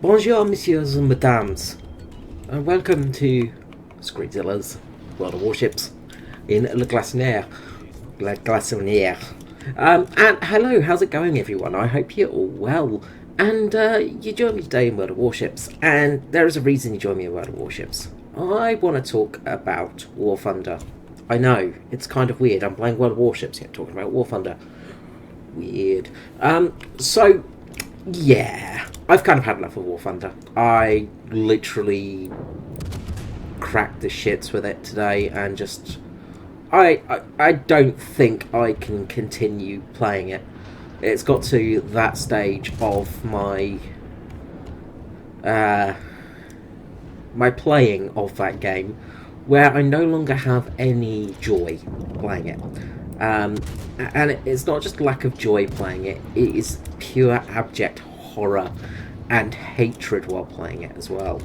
Bonjour, messieurs and madames, and welcome to Screedzilla's World of Warships in Le Glaçonnière. And hello, how's it going, everyone? I hope you're all well. And you joined me today in World of Warships, and there is a reason you joined me in World of Warships. I want to talk about War Thunder. I know, it's kind of weird. I'm playing World of Warships yet talking about War Thunder. Weird. So, yeah, I've kind of had enough of War Thunder. I literally cracked the shits with it today, and just I don't think I can continue playing it. It's got to that stage of my my playing of that game where I no longer have any joy playing it. And it's not just lack of joy playing it, it is pure abject horror and hatred while playing it as well.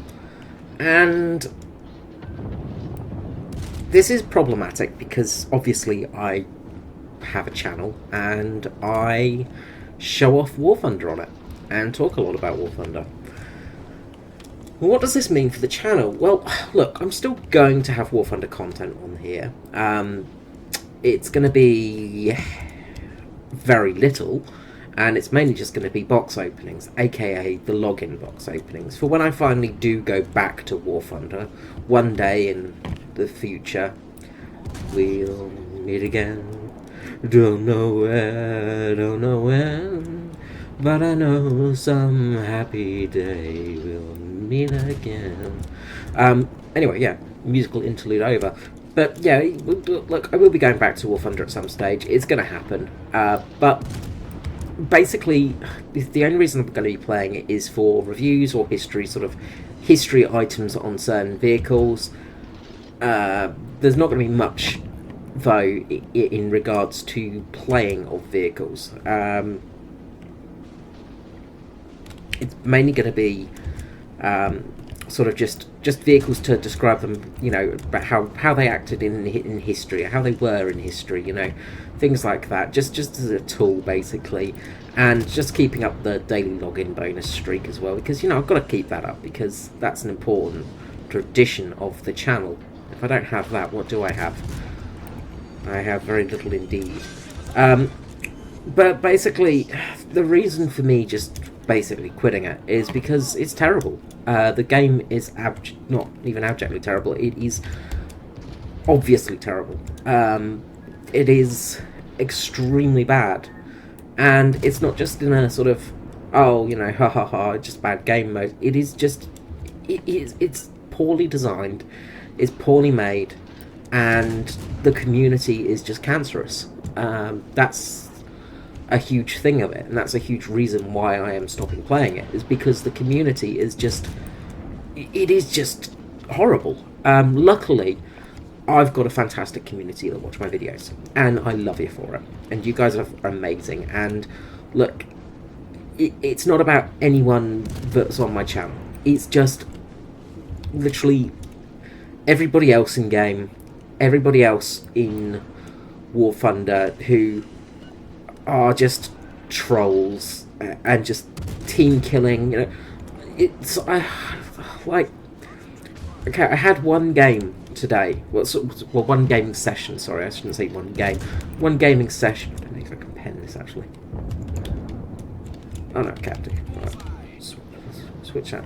And this is problematic because obviously I have a channel and I show off War Thunder on it and talk a lot about War Thunder. What does this mean for the channel? Well, look, I'm still going to have War Thunder content on here. It's going to be very little, and it's mainly just going to be box openings, aka the login box openings, for when I finally do go back to War Thunder one day in the future. We'll meet again, don't know where, don't know when, but I know some happy day we'll meet again. Anyway, yeah, musical interlude over. But yeah, look, I will be going back to War Thunder at some stage. It's going to happen. But basically, the only reason I'm going to be playing it is for reviews or history, sort of history items on certain vehicles. There's not going to be much, though, in regards to playing of vehicles. It's mainly going to be sort of just vehicles to describe them, you know, about how they acted in history, how they were in history, you know, things like that, just as a tool, basically. And just keeping up the daily login bonus streak as well, because, you know, I've got to keep that up, because that's an important tradition of the channel. If I don't have that, what do I have? I have very little indeed. But basically, the reason for me just basically quitting it is because it's terrible. The game is not even abjectly terrible, it is obviously terrible. It is extremely bad, and it's not just in a sort of, oh, you know, ha ha ha, just bad game mode. It is just, it's poorly designed, it's poorly made, and the community is just cancerous. That's a huge thing of it, and that's a huge reason why I am stopping playing it, is because the community is just, it is just horrible. Luckily, I've got a fantastic community that watch my videos, and I love you for it, and you guys are amazing. And look, it's not about anyone that's on my channel, it's just literally everybody else in game, everybody else in War Thunder who are just trolls and just team killing, you know. It's like, okay, I had one game today, well, one gaming session, sorry, I shouldn't say one game, one gaming session. I don't know if I can pen this actually. Oh no, can't do. Right. Switch out.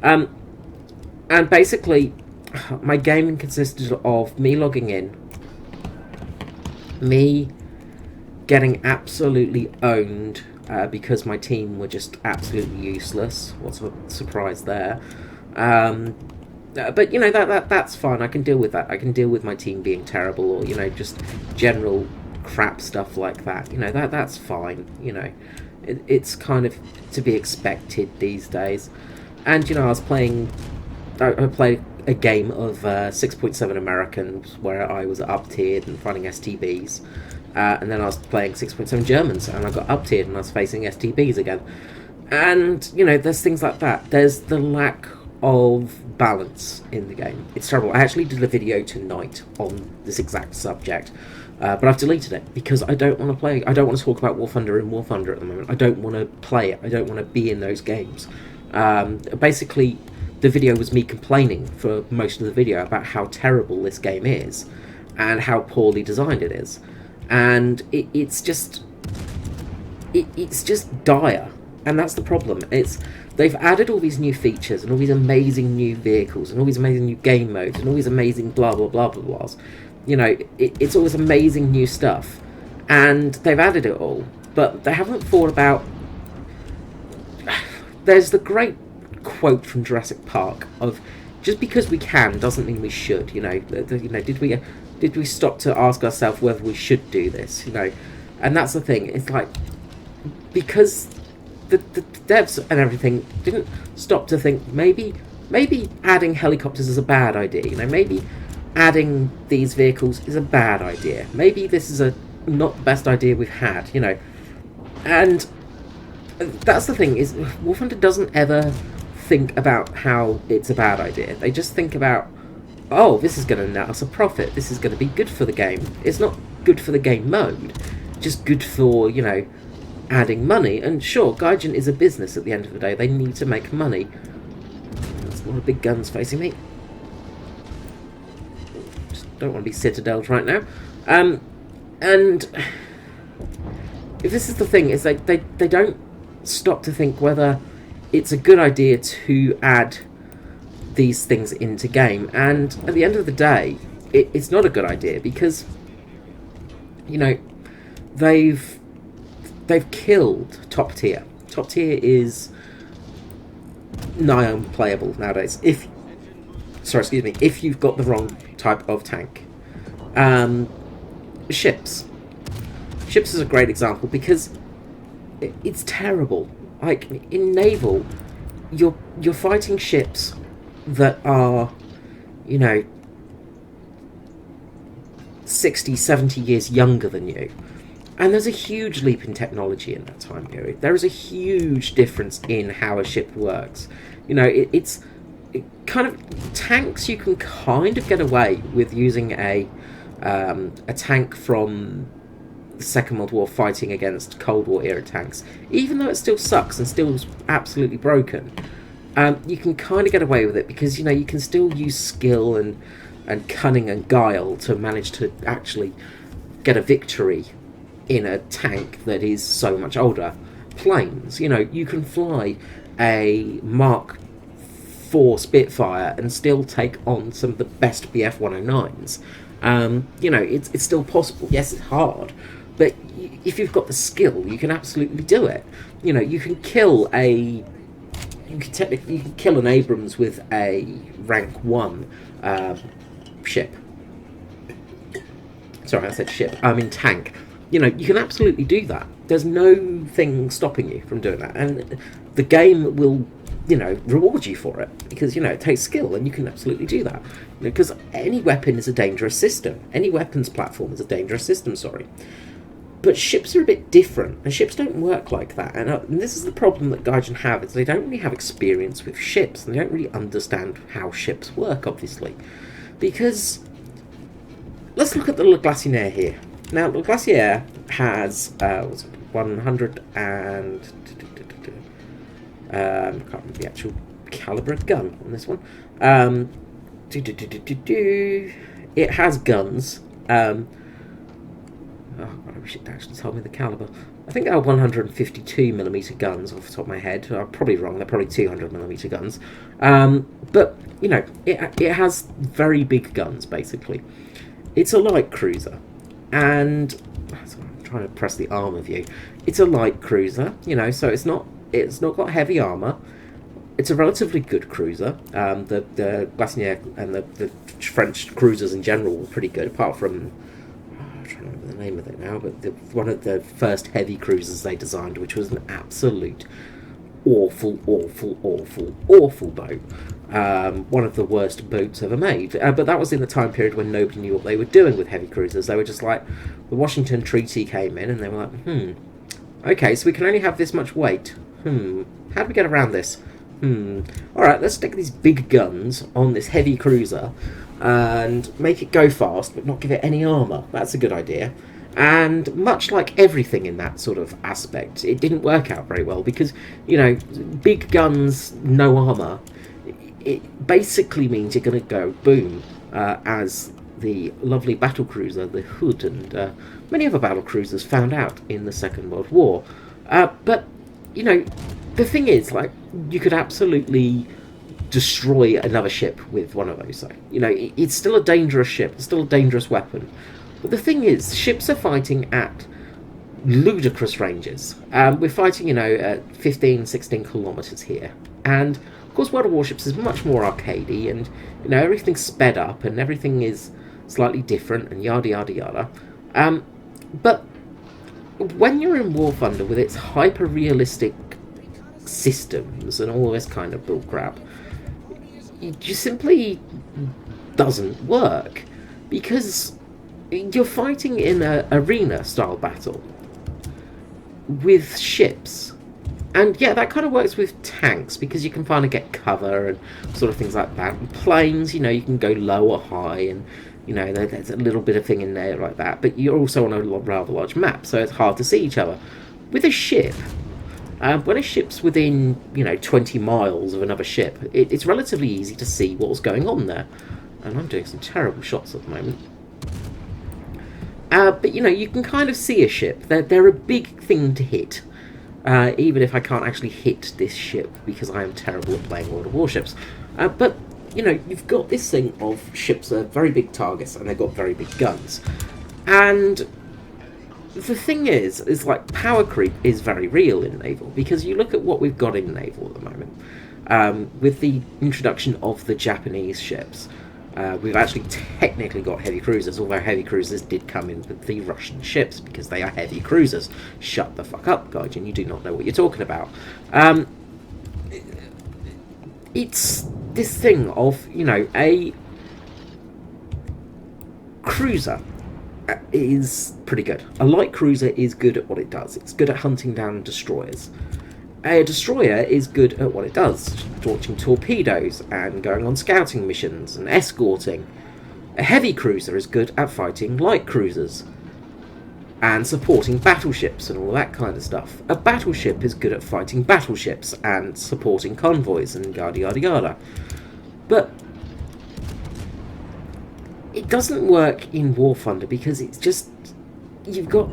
And basically my gaming consisted of me logging in, me getting absolutely owned because my team were just absolutely useless. What's a surprise there? But you know, that's fine. I can deal with that. I can deal with my team being terrible, or, you know, just general crap stuff like that. You know, that's fine. You know, it's kind of to be expected these days. And you know, I played a game of 6.7 Americans where I was up tiered and fighting STBs. And then I was playing 6.7 Germans, and I got up-tiered, and I was facing STBs again. And, you know, there's things like that. There's the lack of balance in the game. It's terrible. I actually did a video tonight on this exact subject, but I've deleted it, because I don't want to play. I don't want to talk about War Thunder in War Thunder at the moment. I don't want to play it. I don't want to be in those games. Basically, the video was me complaining for most of the video about how terrible this game is and how poorly designed it is, and it's just dire, and that's the problem. They've added all these new features and all these amazing new vehicles and all these amazing new game modes and all these amazing blah blah blah blah blahs. You know, it's all this amazing new stuff, and they've added it all, but they haven't thought about. There's the great quote from Jurassic Park of, "Just because we can doesn't mean we should." You know, did we stop to ask ourselves whether we should do this? You know, and that's the thing. It's like, because the devs and everything didn't stop to think maybe adding helicopters is a bad idea. You know, maybe adding these vehicles is a bad idea. Maybe this is not the best idea we've had. You know, and that's the thing, is Wolf Hunter doesn't ever think about how it's a bad idea. They just think about, oh, this is going to net us a profit. This is going to be good for the game. It's not good for the game mode, just good for, you know, adding money. And sure, Gaijin is a business at the end of the day. They need to make money. There's a lot of big guns facing me. Just don't want to be citadelled right now. And if this is the thing, is they don't stop to think whether it's a good idea to add these things into game. And at the end of the day, it's not a good idea, because, you know, they've killed top tier. Top tier is nigh unplayable nowadays if you've got the wrong type of tank. Ships is a great example, because it's terrible. Like, in naval, you're fighting ships that are, you know, 60, 70 years younger than you. And there's a huge leap in technology in that time period. There is a huge difference in how a ship works. You know, it's kind of, tanks, you can kind of get away with using a tank from the Second World War fighting against Cold War era tanks, even though it still sucks and still absolutely broken. You can kind of get away with it, because, you know, you can still use skill and cunning and guile to manage to actually get a victory in a tank that is so much older. Planes, you know, you can fly a Mark IV Spitfire and still take on some of the best BF 109s. You know, it's still possible. Yes, it's hard, but if you've got the skill, you can absolutely do it. You know, you can kill an Abrams with a rank 1 ship. Sorry, I said ship. I mean tank. You know, you can absolutely do that. There's no thing stopping you from doing that, and the game will, you know, reward you for it, because, you know, it takes skill, and you can absolutely do that. You know, because any weapon is a dangerous system. Any weapons platform is a dangerous system, sorry. But ships are a bit different, and ships don't work like that. And this is the problem that Gaijin have, is they don't really have experience with ships, and they don't really understand how ships work, obviously. Because, let's look at the Le Glacier here. Now, Le Glacier has, 100 and... I can't remember the actual caliber of gun on this one. It has guns. Oh, I wish it actually told me the caliber. I think they are 152mm guns off the top of my head. I'm probably wrong. They're probably 200mm guns. But, you know, it has very big guns, basically. It's a light cruiser. And... sorry, I'm trying to press the armor view. It's a light cruiser, you know, so it's not got heavy armor. It's a relatively good cruiser. The Glacier and the French cruisers in general were pretty good, apart from... I'm trying to remember the name of it now, but one of the first heavy cruisers they designed, which was an absolute awful boat. One of the worst boats ever made. But that was in the time period when nobody knew what they were doing with heavy cruisers. They were just like, the Washington Treaty came in, and they were like, okay, so we can only have this much weight. How do we get around this? Alright, let's stick these big guns on this heavy cruiser and make it go fast, but not give it any armour. That's a good idea. And much like everything in that sort of aspect, it didn't work out very well because, you know, big guns, no armour, it basically means you're going to go boom, as the lovely battlecruiser, the Hood, and many other battlecruisers found out in the Second World War. But, you know, the thing is, like, you could absolutely destroy another ship with one of those, though. You know, it's still a dangerous ship, it's still a dangerous weapon. But the thing is, ships are fighting at ludicrous ranges. We're fighting, you know, at 15, 16 kilometres here. And, of course, World of Warships is much more arcadey, and, you know, everything's sped up, and everything is slightly different, and yada yada yada. But when you're in War Thunder with its hyper-realistic systems and all this kind of bullcrap, it just simply doesn't work. Because you're fighting in an arena-style battle with ships. And yeah, that kind of works with tanks, because you can finally get cover and sort of things like that. And planes, you know, you can go low or high, and, you know, there's a little bit of thing in there like that. But you're also on a rather large map, so it's hard to see each other. With a ship, when a ship's within, you know, 20 miles of another ship, it's relatively easy to see what's going on there. And I'm doing some terrible shots at the moment. But, you know, you can kind of see a ship. They're a big thing to hit. Even if I can't actually hit this ship, because I am terrible at playing World of Warships. But, you know, you've got this thing of ships that are very big targets, and they've got very big guns. And the thing is like, power creep is very real in naval, because you look at what we've got in naval at the moment. With the introduction of the Japanese ships, we've actually technically got heavy cruisers, although heavy cruisers did come in with the Russian ships, because they are heavy cruisers. Shut the fuck up, Gaijin, you do not know what you're talking about. It's this thing of, you know, a cruiser is pretty good. A light cruiser is good at what it does. It's good at hunting down destroyers. A destroyer is good at what it does, launching torpedoes and going on scouting missions and escorting. A heavy cruiser is good at fighting light cruisers and supporting battleships and all that kind of stuff. A battleship is good at fighting battleships and supporting convoys and yada yada yada. But it doesn't work in War Thunder, because it's just, you've got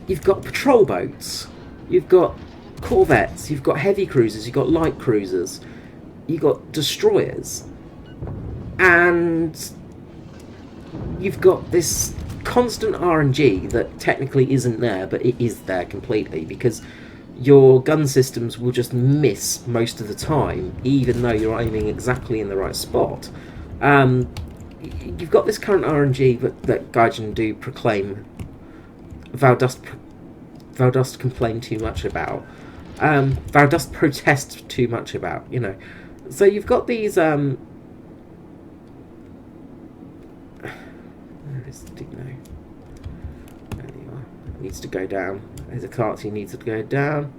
patrol boats, you've got corvettes, you've got heavy cruisers, you've got light cruisers, you've got destroyers, and you've got this constant RNG that technically isn't there, but it is there completely, because your gun systems will just miss most of the time, even though you're aiming exactly in the right spot. You've got this current RNG that Gaijin do proclaim, thou dost complain too much about. Thou dost protest too much about, you know. So you've got these, where is the dig now? There you are. It needs to go down. There's a cart, he needs to go down.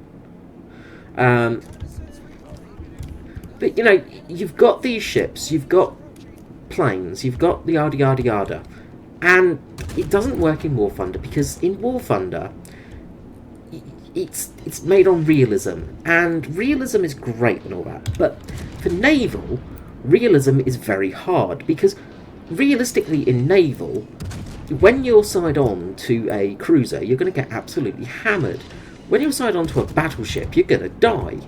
But, you know, you've got these ships, you've got planes, you've got the yada yada yada. And it doesn't work in War Thunder, because in War Thunder, it's made on realism, and realism is great and all that, but for naval, realism is very hard, because realistically in naval, when you're side on to a cruiser, you're going to get absolutely hammered. When you're side on to a battleship, you're going to die,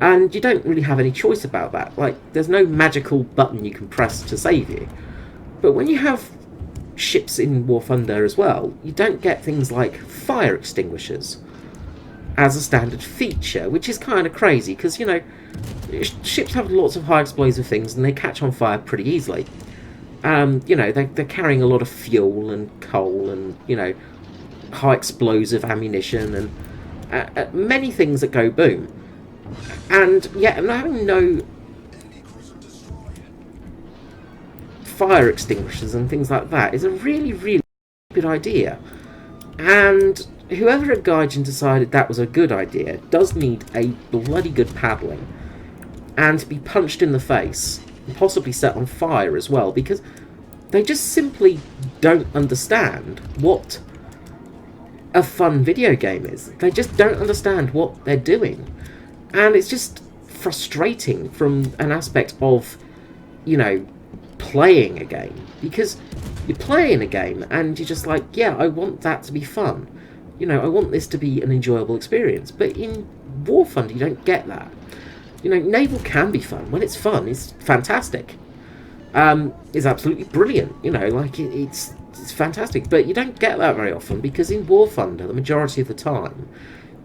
and you don't really have any choice about that. Like, there's no magical button you can press to save you. But when you have ships in War Thunder as well, you don't get things like fire extinguishers as a standard feature, which is kind of crazy, because, you know, ships have lots of high explosive things and they catch on fire pretty easily. You know, they're carrying a lot of fuel and coal and, you know, high explosive ammunition and many things that go boom. And yeah, having no fire extinguishers and things like that is a really, really good idea. And whoever at Gaijin decided that was a good idea does need a bloody good paddling, and to be punched in the face, and possibly set on fire as well, because they just simply don't understand what a fun video game is. They just don't understand what they're doing. And it's just frustrating from an aspect of, you know, playing a game. Because you're playing a game and you're just like, yeah, I want that to be fun. You know, I want this to be an enjoyable experience. But in War Thunder, you don't get that. You know, naval can be fun. When it's fun, it's fantastic. It's absolutely brilliant. You know, like it's fantastic. But you don't get that very often because in War Thunder, the majority of the time,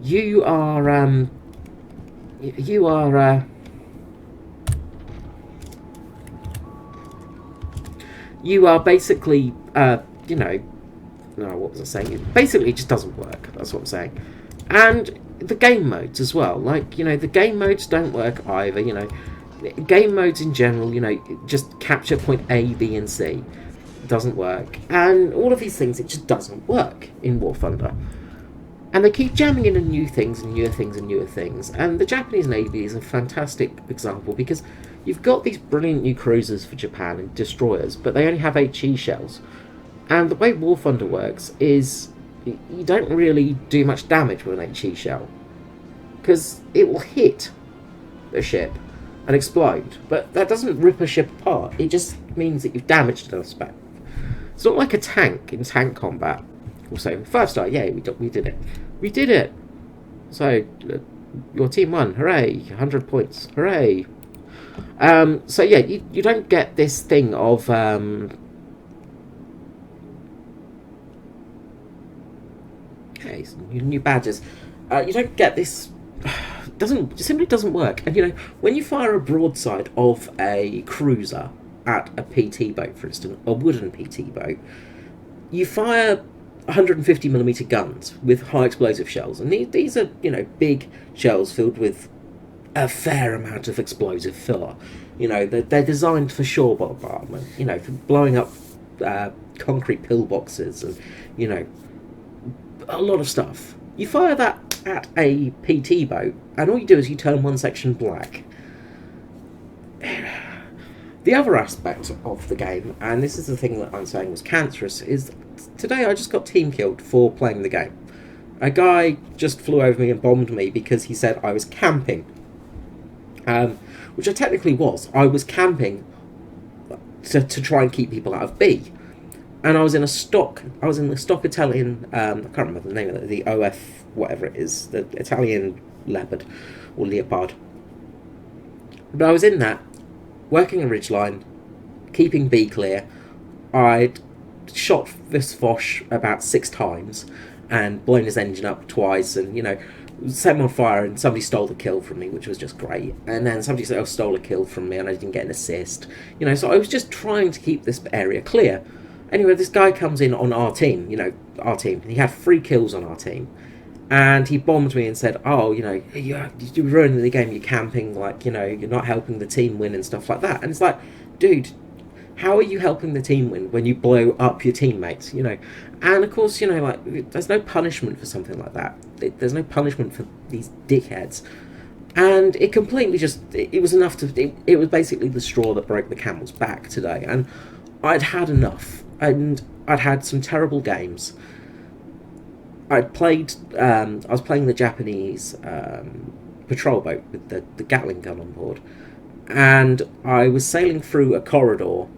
you are basically you know, no, what was I saying? Basically, it just doesn't work. That's what I'm saying. And the game modes as well. Like, you know, the game modes don't work either. You know, game modes in general, you know, just capture point A, B, and C doesn't work. And all of these things, it just doesn't work in War Thunder. And they keep jamming in new things and newer things and newer things. And the Japanese Navy is a fantastic example because you've got these brilliant new cruisers for Japan and destroyers, but they only have HE shells. And the way War Thunder works is you don't really do much damage with an HE shell because it will hit the ship and explode, but that doesn't rip a ship apart. It just means that you've damaged enough spec. It's not like a tank in tank combat. Also, 5-star, yeah, we did it. So your team won, hooray! 100 points, hooray! So yeah, you don't get this thing of okay, some new badges. You don't get this. It simply doesn't work. And you know, when you fire a broadside of a cruiser at a PT boat, for instance, a wooden PT boat, you fire 150mm guns with high explosive shells, and these are, you know, big shells filled with a fair amount of explosive filler. You know, they're designed for shore bombardment. You know, for blowing up concrete pillboxes and, you know, a lot of stuff. You fire that at a PT boat, and all you do is you turn one section black. The other aspect of the game, and this is the thing that I'm saying was cancerous, is today I just got team killed for playing the game. A guy just flew over me and bombed me because he said I was camping. Which I technically was. I was camping to try and keep people out of B. And I was in the stock Italian, I can't remember the name of it, the OF, whatever it is, the Italian leopard, or leopard. But I was in that, working a ridgeline, keeping B clear. I'd shot this Foch about 6 times, and blown his engine up twice, and, you know, set him on fire, and somebody stole the kill from me, which was just great. And then somebody stole a kill from me, and I didn't get an assist. You know, so I was just trying to keep this area clear. Anyway, this guy comes in on our team, you know, our team. He had 3 kills on our team. And he bombed me and said, oh, you know, you're ruining the game, you're camping, like, you know, you're not helping the team win and stuff like that. And it's like, dude, how are you helping the team win when you blow up your teammates, you know? And, of course, you know, like, there's no punishment for something like that. There's no punishment for these dickheads. And it completely just, it was enough to, it was basically the straw that broke the camel's back today. And I'd had enough. And I'd had some terrible games. I was playing the Japanese patrol boat with the Gatling gun on board, and I was sailing through a corridor,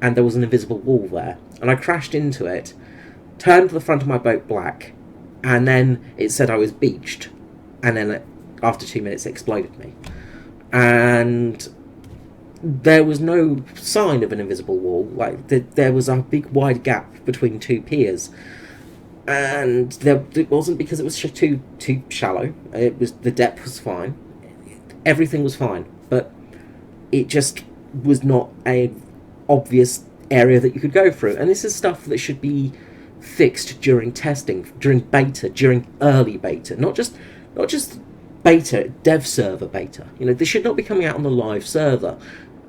and there was an invisible wall there, and I crashed into it, turned the front of my boat black, and then it said I was beached, and then after 2 minutes it exploded me. And there was no sign of an invisible wall. Like, there was a big wide gap between 2 piers. And it wasn't because it was too shallow. It was, the depth was fine. Everything was fine. But it just was not a obvious area that you could go through. And this is stuff that should be fixed during testing, during beta, during early beta. Not just beta, dev server beta. You know, this should not be coming out on the live server.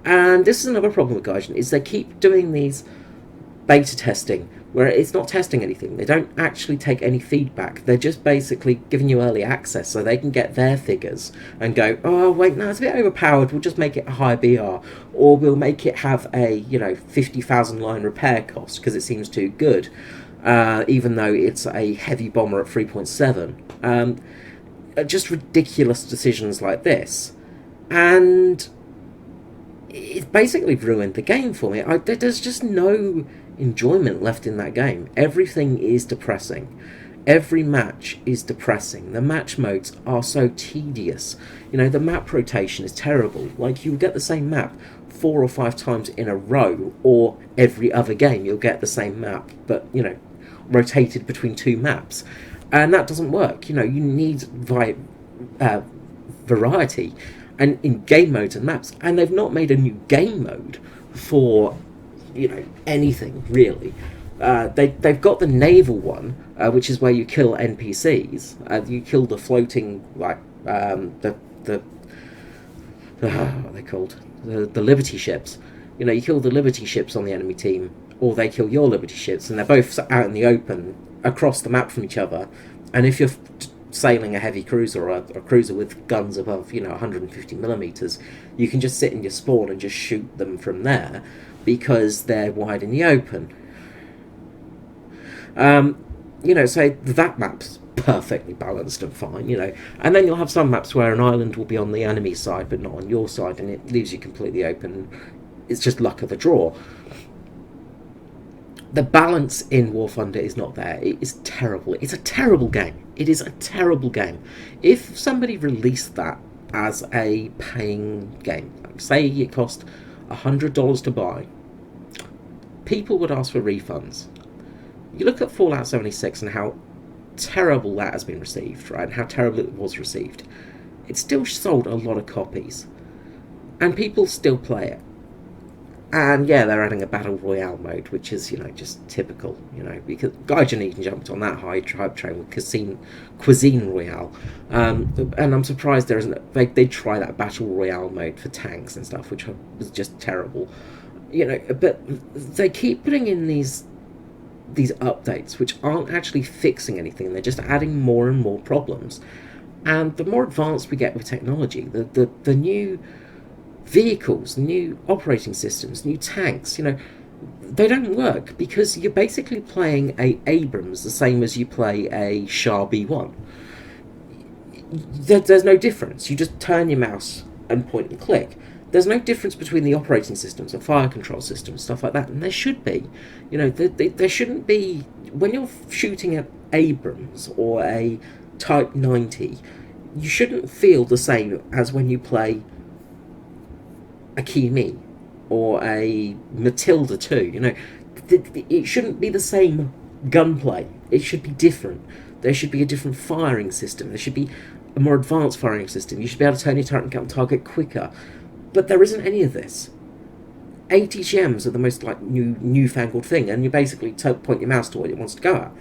And this is another problem with Gaijin, is they keep doing these beta testing where it's not testing anything. They don't actually take any feedback. They're just basically giving you early access so they can get their figures and go, oh, wait, no, it's a bit overpowered. We'll just make it a high BR. Or we'll make it have a, you know, 50,000 line repair cost because it seems too good. even though it's a heavy bomber at 3.7. Just ridiculous decisions like this. And it basically ruined the game for me. There's just no enjoyment left in that game. Everything is depressing. Every match is depressing. The match modes are so tedious. The map rotation is terrible. Like, you get the same map 4 or 5 times in a row, or every other game you'll get the same map, but, rotated between 2 maps. And that doesn't work. You need variety and in game modes and maps. And they've not made a new game mode for, anything, really. They've got the naval one, which is where you kill NPCs. You kill the floating, what are they called? The Liberty ships. You kill the Liberty ships on the enemy team, or they kill your Liberty ships, and they're both out in the open across the map from each other. And if you're sailing a heavy cruiser or a cruiser with guns above 150 millimeters, you can just sit in your spawn and just shoot them from there, because they're wide in the open. So that map's perfectly balanced and fine, and then you'll have some maps where an island will be on the enemy side but not on your side, and it leaves you completely open. It's just luck of the draw. The balance in War Thunder is not there. It is terrible. It's a terrible game. It is a terrible game. If somebody released that as a paying game, like say it cost $100 to buy, people would ask for refunds. You look at Fallout 76 and how terrible that has been received, right? And how terrible it was received. It still sold a lot of copies. And people still play it. And yeah, they're adding a Battle Royale mode, which is, just typical, because Gaijin even jumped on that hype train with Cuisine Royale. And I'm surprised there isn't, they did try that Battle Royale mode for tanks and stuff, which was just terrible. But they keep putting in these updates which aren't actually fixing anything. They're just adding more and more problems. And the more advanced we get with technology, the new vehicles, new operating systems, new tanks, they don't work, because you're basically playing a Abrams the same as you play a Shah B1. There's no difference. You just turn your mouse and point and click. There's no difference between the operating systems and fire control systems, stuff like that, and there should be. There shouldn't be. When you're shooting at Abrams or a Type 90, you shouldn't feel the same as when you play a Kimi or a Matilda 2. It shouldn't be the same gunplay. It should be different. There should be a different firing system. There should be a more advanced firing system. You should be able to turn your turret and get on target quicker. But there isn't any of this. ATGMs are the most newfangled thing, and you basically point your mouse to what it wants to go at.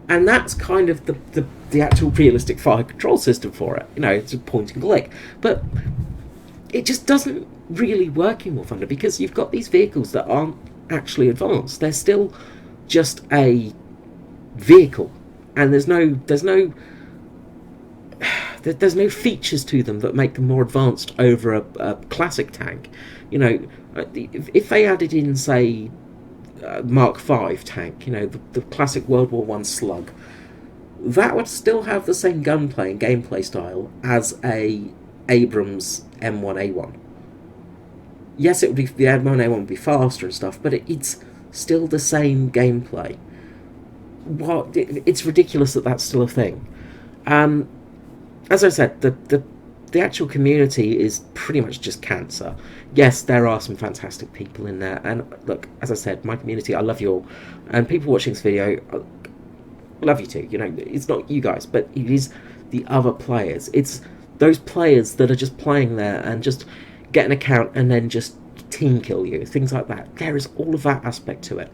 And that's kind of the actual realistic fire control system for it. It's a point and click. But it just doesn't really work in War Thunder, because you've got these vehicles that aren't actually advanced. They're still just a vehicle, and there's no features to them that make them more advanced over a classic tank. If they added in, say, Mark V tank, the classic World War I slug, that would still have the same gunplay and gameplay style as a Abrams M1A1. Yes, the M1A1 would be faster and stuff, but it's still the same gameplay. It's ridiculous that that's still a thing. As I said, the actual community is pretty much just cancer. Yes, there are some fantastic people in there, and look, as I said, my community, I love you all, and people watching this video, I love you too. It's not you guys, but it is the other players. It's those players that are just playing there and just get an account and then just team kill you, things like that. There is all of that aspect to it.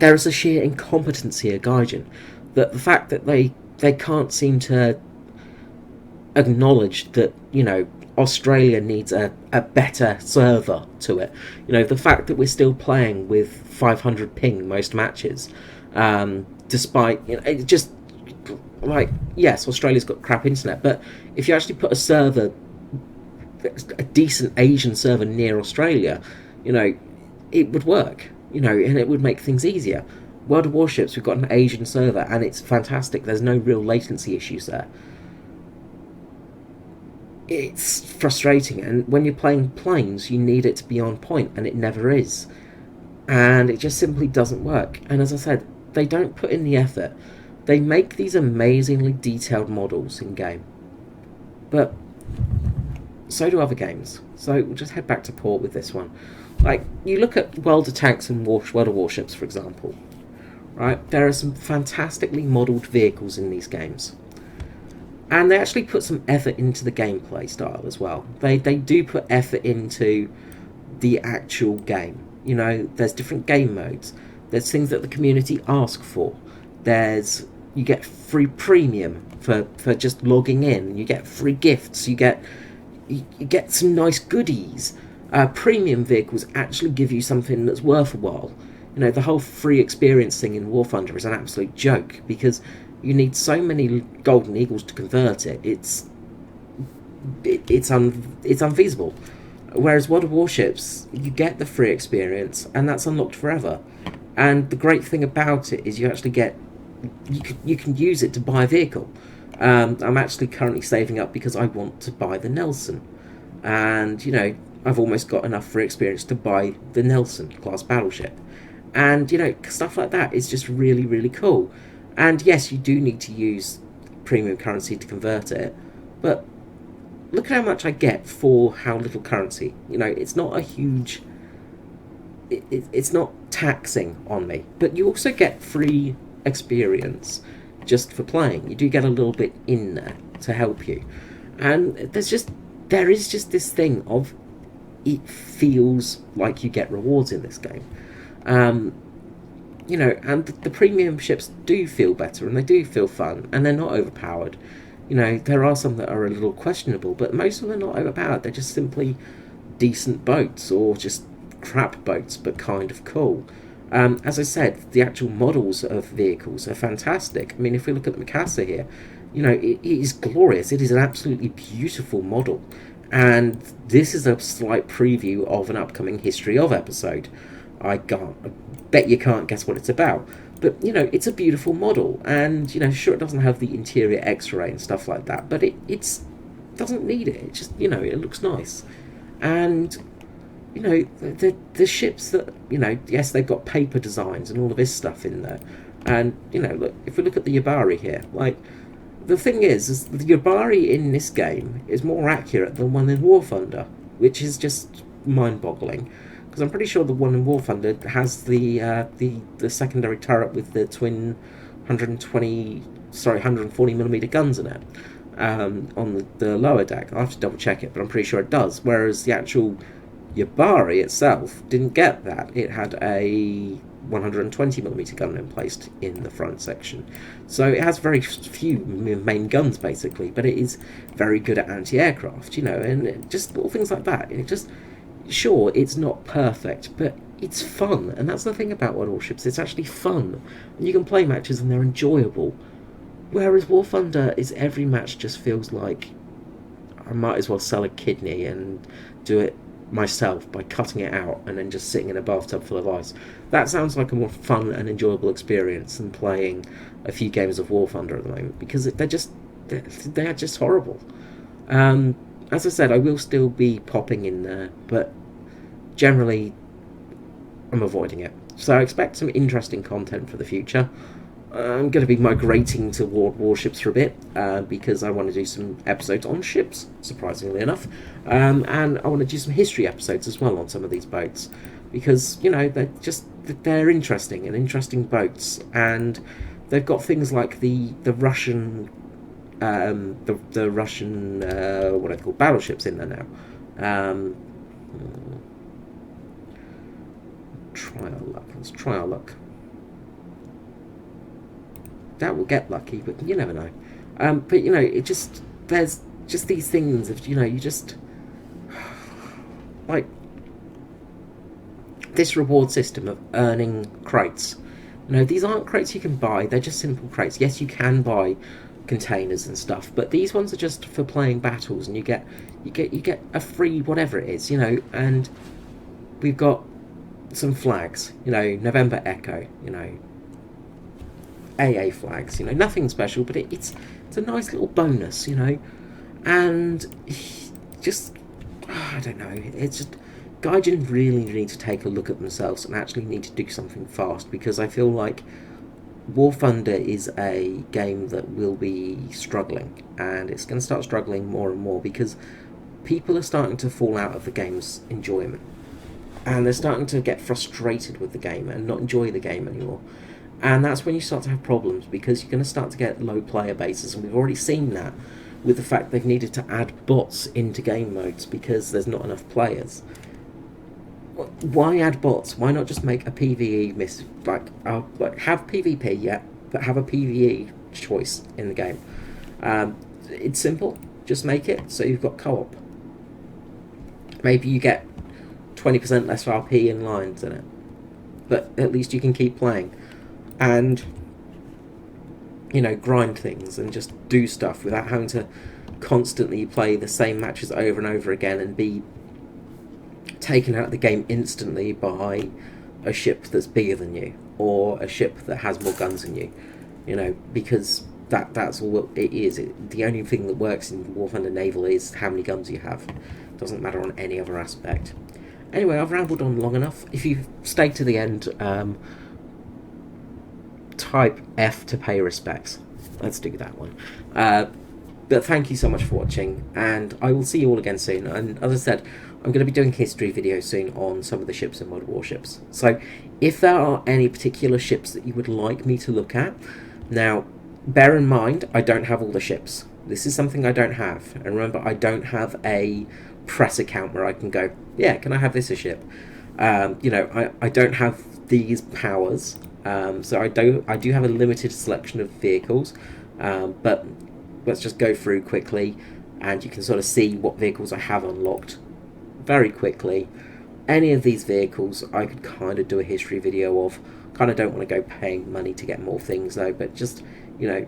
There is a sheer incompetency of Gaijin, that the fact that they can't seem to acknowledge that, Australia needs a better server to it. The fact that we're still playing with 500 ping most matches, despite, it just, yes, Australia's got crap internet, but if you actually put a decent Asian server near Australia, it would work, and it would make things easier. World of Warships, we've got an Asian server, and it's fantastic. There's no real latency issues there. It's frustrating, and when you're playing planes, you need it to be on point, and it never is. And it just simply doesn't work. And as I said, they don't put in the effort. They make these amazingly detailed models in game, but so do other games. So we'll just head back to port with this one. Like, you look at World of Tanks and World of Warships, for example, right? There are some fantastically modelled vehicles in these games. And they actually put some effort into the gameplay style as well. They do put effort into the actual game. You know, there's different game modes. There's things that the community ask for. You get free premium for just logging in. You get free gifts. You get some nice goodies. Premium vehicles actually give you something that's worth a while. You know, the whole free experience thing in War Thunder is an absolute joke, because you need so many golden eagles to convert it. It's unfeasible. Whereas World of Warships, you get the free experience, and that's unlocked forever. And the great thing about it is you actually get, you can use it to buy a vehicle. I'm actually currently saving up because I want to buy the Nelson, and you know, I've almost got enough free experience to buy the Nelson class battleship. And you know, stuff like that is just really, really cool. And yes, you do need to use premium currency to convert it, but look at how much I get for how little currency. You know, it's not a huge... It's not taxing on me. But you also get free experience just for playing. You do get a little bit in there to help you. And there is just this thing of, it feels like you get rewards in this game. You know, and the premium ships do feel better, and they do feel fun, and they're not overpowered. You know, there are some that are a little questionable, but most of them are not overpowered. They're just simply decent boats, or just crap boats, but kind of cool. As I said, the actual models of vehicles are fantastic. I mean, if we look at the Mikasa here, you know, it is glorious. It is an absolutely beautiful model. And this is a slight preview of an upcoming History of episode. I bet you can't guess what it's about. But, you know, it's a beautiful model, and, you know, sure, it doesn't have the interior X-ray and stuff like that, but it doesn't need it. It just, you know, it looks nice. And, you know, the ships that, you know, yes, they've got paper designs and all of this stuff in there. And, you know, look, if we look at the Yabari here, like, the thing is the Yabari in this game is more accurate than one in War Thunder, which is just mind-boggling. Because I'm pretty sure the one in War Thunder has the secondary turret with the twin 140mm guns in it on the lower deck. I'll have to double check it, but I'm pretty sure it does. Whereas the actual Yabari itself didn't get that. It had a 120mm gun placed in the front section. So it has very few main guns, basically, but it is very good at anti-aircraft, you know, and just little things like that. It just... Sure, it's not perfect, but it's fun, and that's the thing about World of Warships. It's actually fun, and you can play matches and they're enjoyable. Whereas War Thunder is, every match just feels like I might as well sell a kidney and do it myself by cutting it out and then just sitting in a bathtub full of ice. That sounds like a more fun and enjoyable experience than playing a few games of War Thunder at the moment, because they're just horrible. As I said, I will still be popping in there, but generally I'm avoiding it. So I expect some interesting content for the future. I'm going to be migrating to World Warships for a bit, because I want to do some episodes on ships, surprisingly enough. And I want to do some history episodes as well on some of these boats, because, you know, they're interesting, and interesting boats, and they've got things like the Russian... the Russian, what I call battleships in there now. Try our luck. Let's try our luck. That will get lucky, but you never know. But, you know, there's just these things of, you know, you just... Like, this reward system of earning crates. You know, these aren't crates you can buy, they're just simple crates. Yes, you can buy containers and stuff, but these ones are just for playing battles, and you get a free whatever it is, you know. And we've got some flags, you know, November Echo, you know, AA flags. You know, nothing special, but it's a nice little bonus. You know, and just I don't know. It's just Gaijin really need to take a look at themselves and actually need to do something fast, because I feel like War Thunder is a game that will be struggling, and it's going to start struggling more and more because people are starting to fall out of the game's enjoyment, and they're starting to get frustrated with the game and not enjoy the game anymore. And that's when you start to have problems, because you're going to start to get low player bases, and we've already seen that with the fact they've needed to add bots into game modes because there's not enough players. Why add bots? Why not just make a PvE like have PvP, yeah, but have a PvE choice in the game? It's simple. Just make it so you've got co-op. Maybe you get 20% less RP in lines in it, but at least you can keep playing and, you know, grind things and just do stuff without having to constantly play the same matches over and over again and be taken out of the game instantly by a ship that's bigger than you or a ship that has more guns than you. You know, because that's all it is. The only thing that works in War Thunder Naval is how many guns you have. It doesn't matter on any other aspect. Anyway, I've rambled on long enough. If you've stayed to the end, type F to pay respects. Let's do that one. But thank you so much for watching, and I will see you all again soon. And as I said, I'm going to be doing history videos soon on some of the ships in World Warships. So if there are any particular ships that you would like me to look at, now bear in mind I don't have all the ships. This is something I don't have. And remember, I don't have a press account where I can go, yeah, can I have this a ship? You know, I don't have these powers. So I do have a limited selection of vehicles, but let's just go through quickly, and you can sort of see what vehicles I have unlocked very quickly. Any of these vehicles I could kind of do a history video of. Kind of don't want to go paying money to get more things though, but just, you know,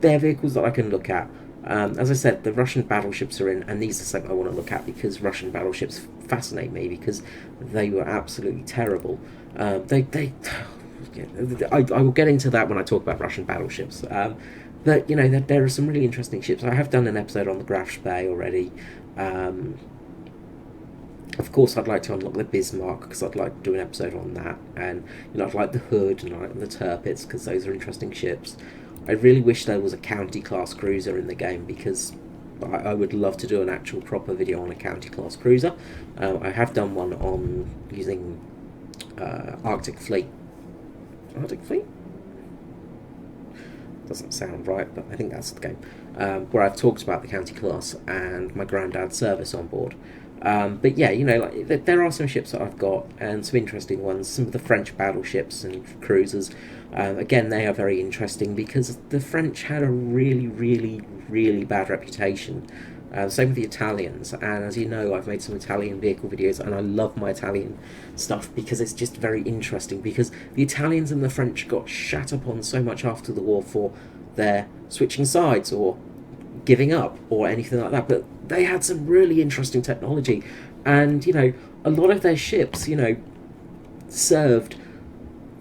they're vehicles that I can look at. As I said, the Russian battleships are in, and these are something I want to look at because Russian battleships fascinate me because they were absolutely terrible. I will get into that when I talk about Russian battleships. But, you know, there are some really interesting ships. I have done an episode on the Graf Spee already. Of course, I'd like to unlock the Bismarck because I'd like to do an episode on that. And, you know, I'd like the Hood and I like the Tirpitz because those are interesting ships. I really wish there was a county-class cruiser in the game because I would love to do an actual proper video on a county-class cruiser. I have done one on using Arctic Fleet. Arctic Fleet? Doesn't sound right, but I think that's the game. Where I've talked about the county class and my granddad's service on board. But yeah, you know, like there are some ships that I've got and some interesting ones. Some of the French battleships and cruisers. Again, they are very interesting because the French had a really, really, really bad reputation. Same with the Italians, and as you know, I've made some Italian vehicle videos, and I love my Italian stuff because it's just very interesting, because the Italians and the French got shat upon so much after the war for their switching sides or giving up or anything like that, but they had some really interesting technology, and, you know, a lot of their ships, you know, served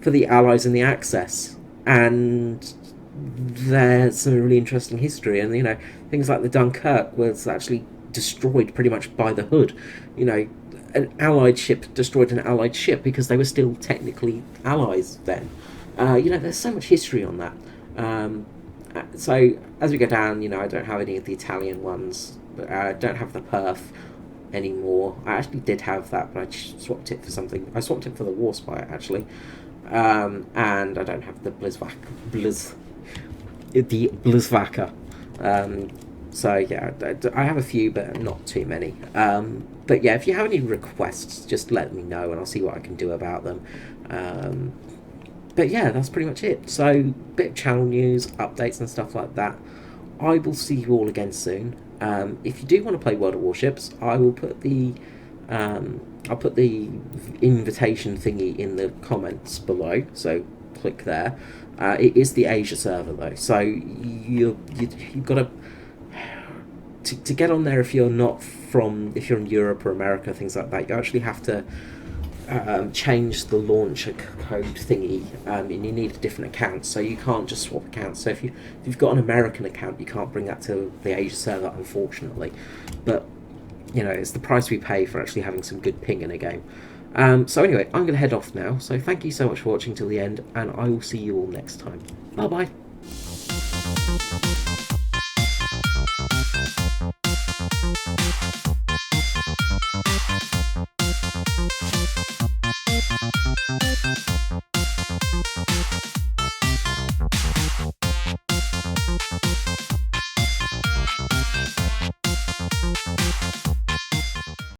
for the Allies in the Axis, and there's some really interesting history. And, you know, things like the Dunkirk was actually destroyed pretty much by the Hood. You know, an Allied ship destroyed an Allied ship because they were still technically allies then. You know, there's so much history on that. So as we go down, you know, I don't have any of the Italian ones. I don't have the Perth anymore. I actually did have that, but I swapped it for something. I swapped it for the Warspite, actually. And I don't have the Blizzvacker. So yeah, I have a few, but not too many. But yeah, if you have any requests, just let me know and I'll see what I can do about them. But yeah, that's pretty much it. So, bit of channel news, updates and stuff like that. I will see you all again soon. If you do want to play World of Warships, I will put the I'll put the invitation thingy in the comments below, so click there. It is the Asia server though, so you've got to get on there if you're not from, if you're in Europe or America, things like that. You actually have to change the launcher code thingy, and you need a different account, so you can't just swap accounts. So if you've got an American account, you can't bring that to the Asia server, unfortunately. But you know, it's the price we pay for actually having some good ping in a game. So anyway, I'm going to head off now. So thank you so much for watching till the end, and I will see you all next time. Bye bye.